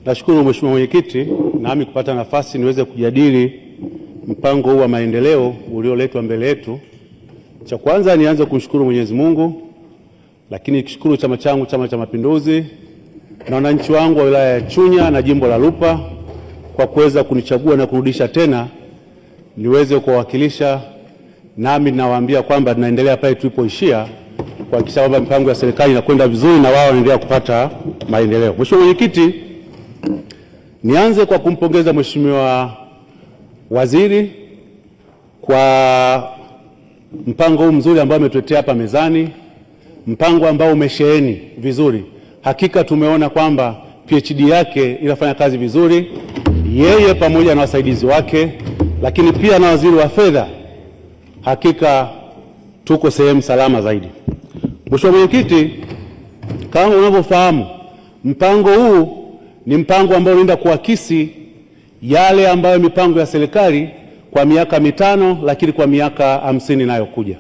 Nashukuru Mheshimiwa Mwenyekiti, nami kupata nafasi niweze kujadili mpango huu wa maendeleo ulioletwa mbele yetu. Cha kwanza nianze kumshukuru Mwenyezi Mungu, lakini kishukuru chama changu, Chama cha Mapinduzi, na wananchi wangu wa wilaya ya Chunya na jimbo la Lupa kwa kuweza kunichagua na kurudisha tena niweze kuwakilisha. Nami ninawaambia kwamba tunaendelea pale tulipoishia kuhakikisha kwamba mipango ya serikali inakwenda vizuri na wao wanaendelea kupata maendeleo. Mheshimiwa Mwenyekiti, nianze kwa kumpongeza Mheshimiwa Waziri kwa mpango huu mzuri ambao ametuletea hapa mezani, mpango ambao umesheheni vizuri. Hakika tumeona kwamba PhD yake inafanya kazi vizuri, yeye pamoja na wasaidizi wake, lakini pia na Waziri wa Fedha. Hakika tuko sehemu salama zaidi. Mheshimiwa Mwenyekiti, kama unavyofahamu, mpango huu ni mpango ambao unaenda kuakisi yale ambayo mipango ya serikali kwa miaka mitano, lakini kwa miaka 50 inayokuja.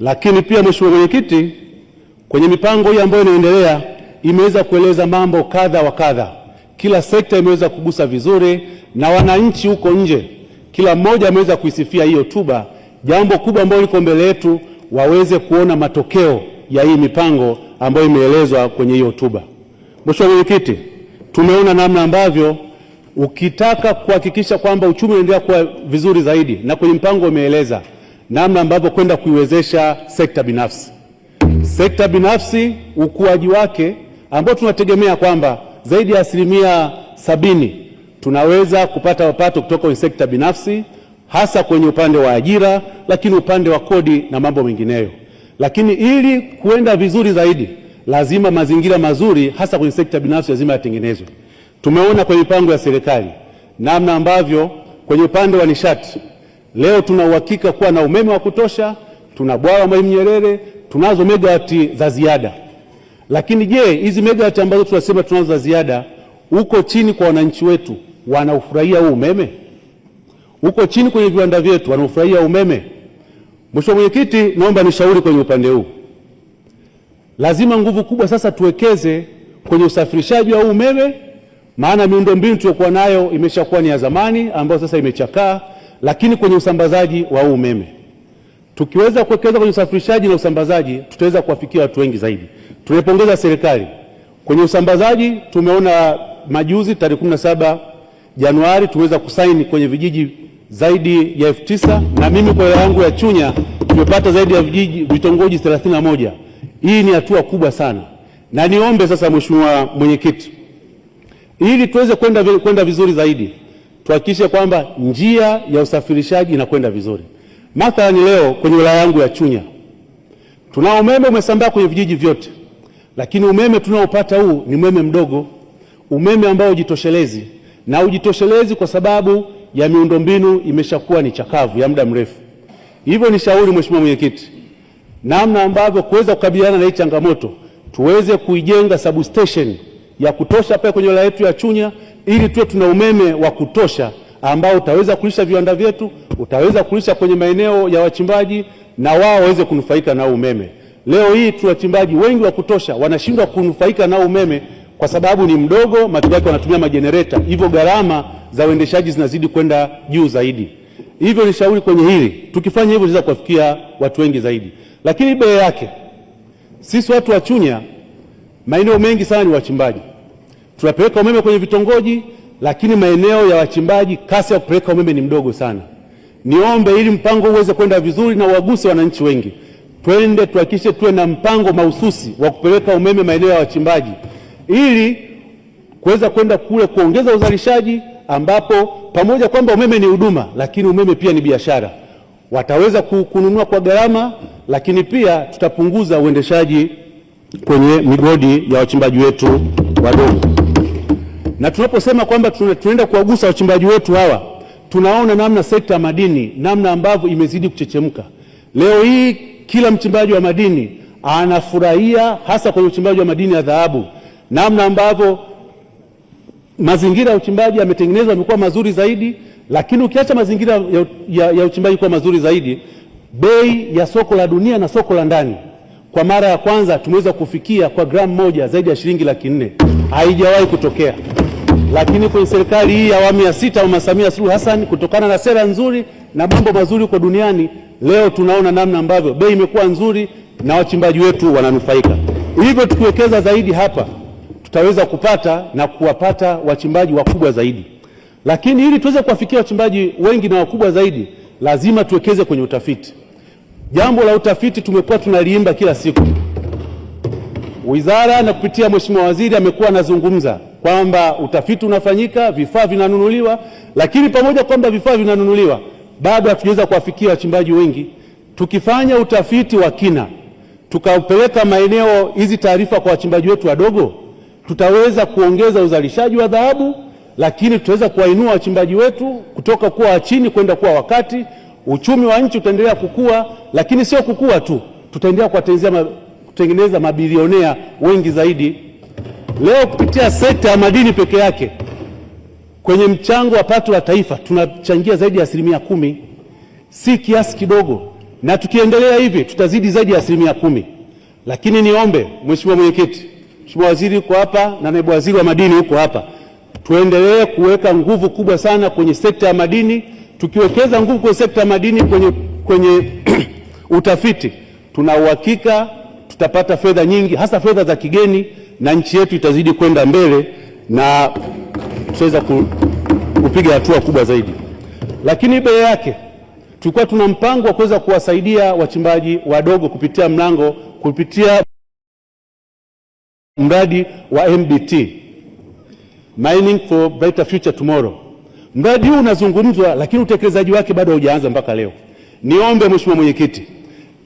Lakini pia Mheshimiwa Mwenyekiti, kwenye mipango hii ambayo inaendelea imeweza kueleza mambo kadha wa kadha. Kila sekta imeweza kugusa vizuri, na wananchi huko nje kila mmoja ameweza kuisifia hii hotuba. Jambo kubwa ambalo liko mbele yetu waweze kuona matokeo ya hii mipango ambayo imeelezwa kwenye hii hotuba. Mheshimiwa Mwenyekiti, tumeona namna ambavyo ukitaka kuhakikisha kwamba uchumi unaendelea kuwa vizuri zaidi, na kwenye mpango umeeleza namna ambavyo kwenda kuiwezesha sekta binafsi. Sekta binafsi ukuaji wake ambao tunategemea kwamba zaidi ya 70% tunaweza kupata mapato kutoka kwenye sekta binafsi, hasa kwenye upande wa ajira, lakini upande wa kodi na mambo mengineyo. Lakini ili kuenda vizuri zaidi, lazima mazingira mazuri hasa kwenye sekta binafsi lazima yatengenezwe. Tumeona kwenye mipango ya serikali namna ambavyo kwenye upande wa nishati leo tuna uhakika kuwa na umeme wa kutosha, tuna bwawa la Mwalimu Nyerere, tunazo megawati za ziada. Lakini je, hizi megawati ambazo tunasema tunazo za ziada, uko chini kwa wananchi wetu wanaufurahia huu umeme? Uko chini kwenye viwanda vyetu wanaufurahia umeme? Mheshimiwa Mwenyekiti, naomba nishauri kwenye upande huu. Lazima nguvu kubwa sasa tuwekeze kwenye usafirishaji wa umeme, maana miundombinu tuliokuwa nayo imeshakuwa ni ya zamani ambayo sasa imechakaa, lakini kwenye usambazaji wa umeme. Tukiweza kuwekeza kwenye usafirishaji na usambazaji, tutaweza kuwafikia watu wengi zaidi. Tunaipongeza serikali kwenye usambazaji. Tumeona majuzi tarehe 17 Januari tuweza kusaini kwenye vijiji zaidi ya 9,000, na mimi kwa wilaya yangu ya Chunya tumepata zaidi ya vitongoji 31. Hii ni hatua kubwa sana, na niombe sasa Mheshimiwa Mwenyekiti, ili tuweze kwenda vizuri zaidi, tuhakikishe kwamba njia ya usafirishaji inakwenda vizuri. Mathalan leo kwenye wilaya yangu ya Chunya tunao umeme umesambaa kwenye vijiji vyote, lakini umeme tunaopata huu ni umeme mdogo, umeme ambao hujitoshelezi, na hujitoshelezi kwa sababu ya miundombinu imeshakuwa ni chakavu ya muda mrefu. Hivyo ni shauri Mheshimiwa Mwenyekiti, namna ambavyo kuweza kukabiliana na hii changamoto, tuweze kuijenga substation ya kutosha pale kwenye wilaya yetu ya Chunya, ili tuwe tuna umeme wa kutosha ambao utaweza kulisha viwanda vyetu, utaweza kulisha kwenye maeneo ya wachimbaji, na wao waweze kunufaika na umeme. Leo hii tuna wachimbaji wengi wa kutosha wanashindwa kunufaika na umeme kwa sababu ni mdogo, matokeo yake wanatumia majenereta, hivyo gharama za uendeshaji zinazidi kwenda juu zaidi. Hivyo ni shauri kwenye hili, tukifanya hivyo tunaweza kuwafikia watu wengi zaidi. Lakini bei yake, sisi watu wa Chunya maeneo mengi sana ni wachimbaji. Tunapeleka umeme kwenye vitongoji, lakini maeneo ya wachimbaji kasi ya kupeleka umeme ni mdogo sana. Niombe ili mpango uweze kwenda vizuri na uwaguse wananchi wengi, twende tuhakikishe tuwe na mpango mahususi wa kupeleka umeme maeneo ya wachimbaji, ili kuweza kwenda kule kuongeza uzalishaji, ambapo pamoja kwamba umeme ni huduma, lakini umeme pia ni biashara. Wataweza kununua kwa gharama, lakini pia tutapunguza uendeshaji kwenye migodi ya wachimbaji wetu wadogo. Na tunaposema kwamba tunaenda kuwagusa wachimbaji wetu hawa, tunaona namna sekta ya madini namna ambavyo imezidi kuchechemka. Leo hii kila mchimbaji wa madini anafurahia, hasa kwenye uchimbaji wa madini ya dhahabu, namna ambavyo mazingira ya uchimbaji yametengenezwa yamekuwa mazuri zaidi. Lakini ukiacha mazingira ya uchimbaji kuwa mazuri zaidi, bei ya soko la dunia na soko la ndani, kwa mara ya kwanza tumeweza kufikia kwa gramu moja zaidi ya shilingi 400,000. haijawahi kutokea. Lakini kwenye serikali hii ya awamu ya 6 Mama Samia Suluhu Hassan, kutokana na sera nzuri na mambo mazuri kwa duniani, leo tunaona namna ambavyo bei imekuwa nzuri na wachimbaji wetu wananufaika. Hivyo tukiwekeza zaidi hapa, tutaweza kupata na kuwapata wachimbaji wakubwa zaidi. Lakini ili tuweze kuwafikia wachimbaji wengi na wakubwa zaidi, lazima tuwekeze kwenye utafiti. Jambo la utafiti tumekuwa tunaliimba kila siku. Wizara na kupitia Mheshimiwa Waziri amekuwa anazungumza kwamba utafiti unafanyika, vifaa vinanunuliwa, lakini pamoja kwamba vifaa vinanunuliwa, bado hatujaweza kuwafikia wachimbaji wengi. Tukifanya utafiti wa kina, tukaupeleka maeneo hizi taarifa kwa wachimbaji wetu wadogo, tutaweza kuongeza uzalishaji wa dhahabu, lakini tutaweza kuwainua wachimbaji wetu kutoka kuwa wa chini kwenda kuwa wakati. Uchumi wa nchi utaendelea kukua, lakini sio kukua tu, tutaendelea kutengeneza mabilionea wengi zaidi. Leo kupitia sekta ya madini peke yake, kwenye mchango wa pato la taifa tunachangia zaidi ya 10%. Si kiasi kidogo, na tukiendelea hivi tutazidi zaidi ya 10%. Lakini niombe Mheshimiwa Mwenyekiti, Mheshimiwa Waziri yuko hapa na Naibu Waziri wa Madini yuko hapa, tuendelee kuweka nguvu kubwa sana kwenye sekta ya madini. Tukiwekeza nguvu kwenye sekta ya madini, kwenye utafiti, tuna uhakika tutapata fedha nyingi, hasa fedha za kigeni, na nchi yetu itazidi kwenda mbele na tutaweza kupiga hatua kubwa zaidi. Lakini mbele yake tulikuwa tuna mpango wa kuweza kuwasaidia wachimbaji wadogo kupitia mradi wa MBT, Mining for Brighter Future Tomorrow. Mradi huu unazungumzwa, lakini utekelezaji wake bado haujaanza mpaka leo. Niombe Mheshimiwa Mwenyekiti,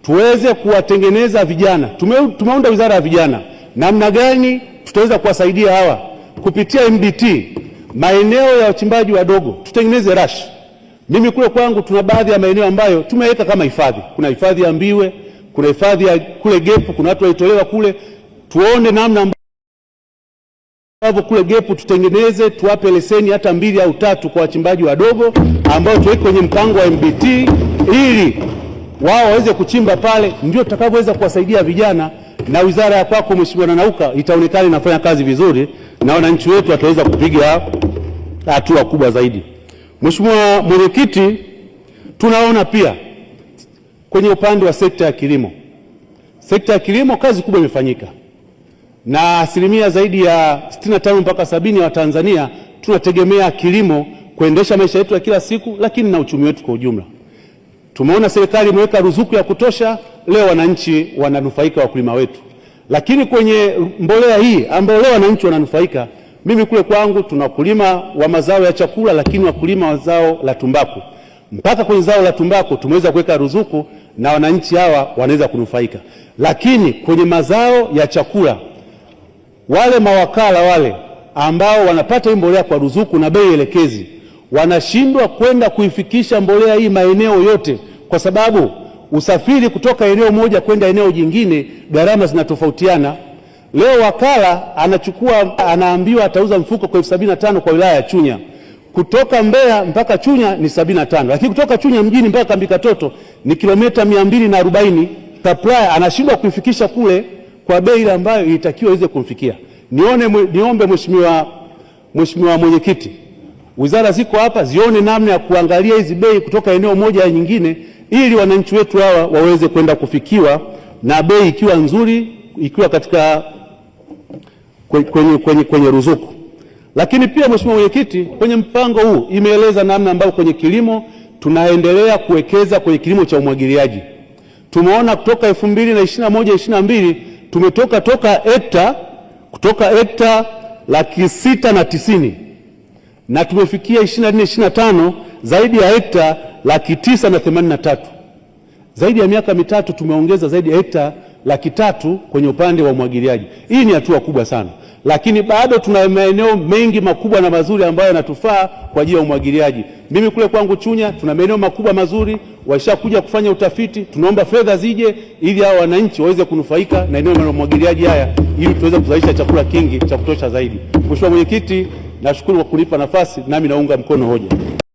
tuweze kuwatengeneza vijana. Tumeunda wizara ya vijana, namna gani tutaweza kuwasaidia hawa kupitia MBT maeneo ya wachimbaji wadogo, tutengeneze rush. Mimi kule kwangu tuna baadhi ya maeneo ambayo tumeweka kama hifadhi. Kuna hifadhi ya Mbiwe, kuna hifadhi ya kule Gepu, kuna watu walitolewa kule. Tuone namna ambavyo kule Gepu tutengeneze, tuwape leseni hata 2 au 3 kwa wachimbaji wadogo ambao tuweke kwenye mpango wa MBT ili wao waweze kuchimba pale. Ndio tutakavyoweza kuwasaidia vijana, na wizara ya kwako Mheshimiwa Nanauka itaonekana inafanya kazi vizuri, na wananchi wetu wataweza kupiga hatua kubwa zaidi. Mheshimiwa Mwenyekiti, tunaona pia kwenye upande wa sekta ya kilimo. Sekta ya kilimo kazi kubwa imefanyika, na asilimia zaidi ya 65 mpaka 70 ya Watanzania tunategemea kilimo kuendesha maisha yetu ya kila siku, lakini na uchumi wetu kwa ujumla. Tumeona serikali imeweka ruzuku ya kutosha, leo wananchi wananufaika, wakulima wetu. Lakini kwenye mbolea hii ambayo leo wananchi wananufaika, mimi kule kwangu tuna wakulima wa mazao ya chakula, lakini wakulima wa zao la tumbaku. Mpaka kwenye zao la tumbaku tumeweza kuweka ruzuku na wananchi hawa wanaweza kunufaika. Lakini kwenye mazao ya chakula, wale mawakala wale ambao wanapata hii mbolea kwa ruzuku na bei elekezi, wanashindwa kwenda kuifikisha mbolea hii maeneo yote, kwa sababu usafiri kutoka eneo moja kwenda eneo jingine gharama zinatofautiana. Leo wakala anaambiwa atauza mfuko kwa 75 kwa wilaya ya Chunya. Kutoka Mbeya mpaka Chunya ni 75, lakini kutoka Chunya mjini mpaka Kambikatoto ni kilomita 240. Supplier anashindwa kuifikisha kule kwa bei ile ambayo ilitakiwa iweze kumfikia. Niombe Mheshimiwa Mwenyekiti, wizara ziko hapa zione namna ya kuangalia hizi bei kutoka eneo moja ya nyingine, ili wananchi wetu hawa waweze kwenda kufikiwa na bei ikiwa nzuri, ikiwa katika kwenye ruzuku. Lakini pia Mheshimiwa Mwenyekiti, kwenye mpango huu imeeleza namna ambayo kwenye kilimo tunaendelea kuwekeza kwenye kilimo cha umwagiliaji. Tumeona kutoka 2021-22 tumetoka kutoka hekta 690 na tumefikia 24-25 zaidi ya hekta 983. Zaidi ya miaka mitatu tumeongeza zaidi ya hekta 300 kwenye upande wa umwagiliaji. Hii ni hatua kubwa sana, lakini bado tuna maeneo mengi makubwa na mazuri ambayo yanatufaa kwa ajili ya umwagiliaji. Mimi kule kwangu Chunya tuna maeneo makubwa mazuri, washakuja kufanya utafiti. Tunaomba fedha zije ili hao wananchi waweze kunufaika na eneo la umwagiliaji haya, ili tuweze kuzalisha chakula kingi cha kutosha zaidi. Mheshimiwa Mwenyekiti, nashukuru kwa kunipa nafasi, nami naunga mkono hoja.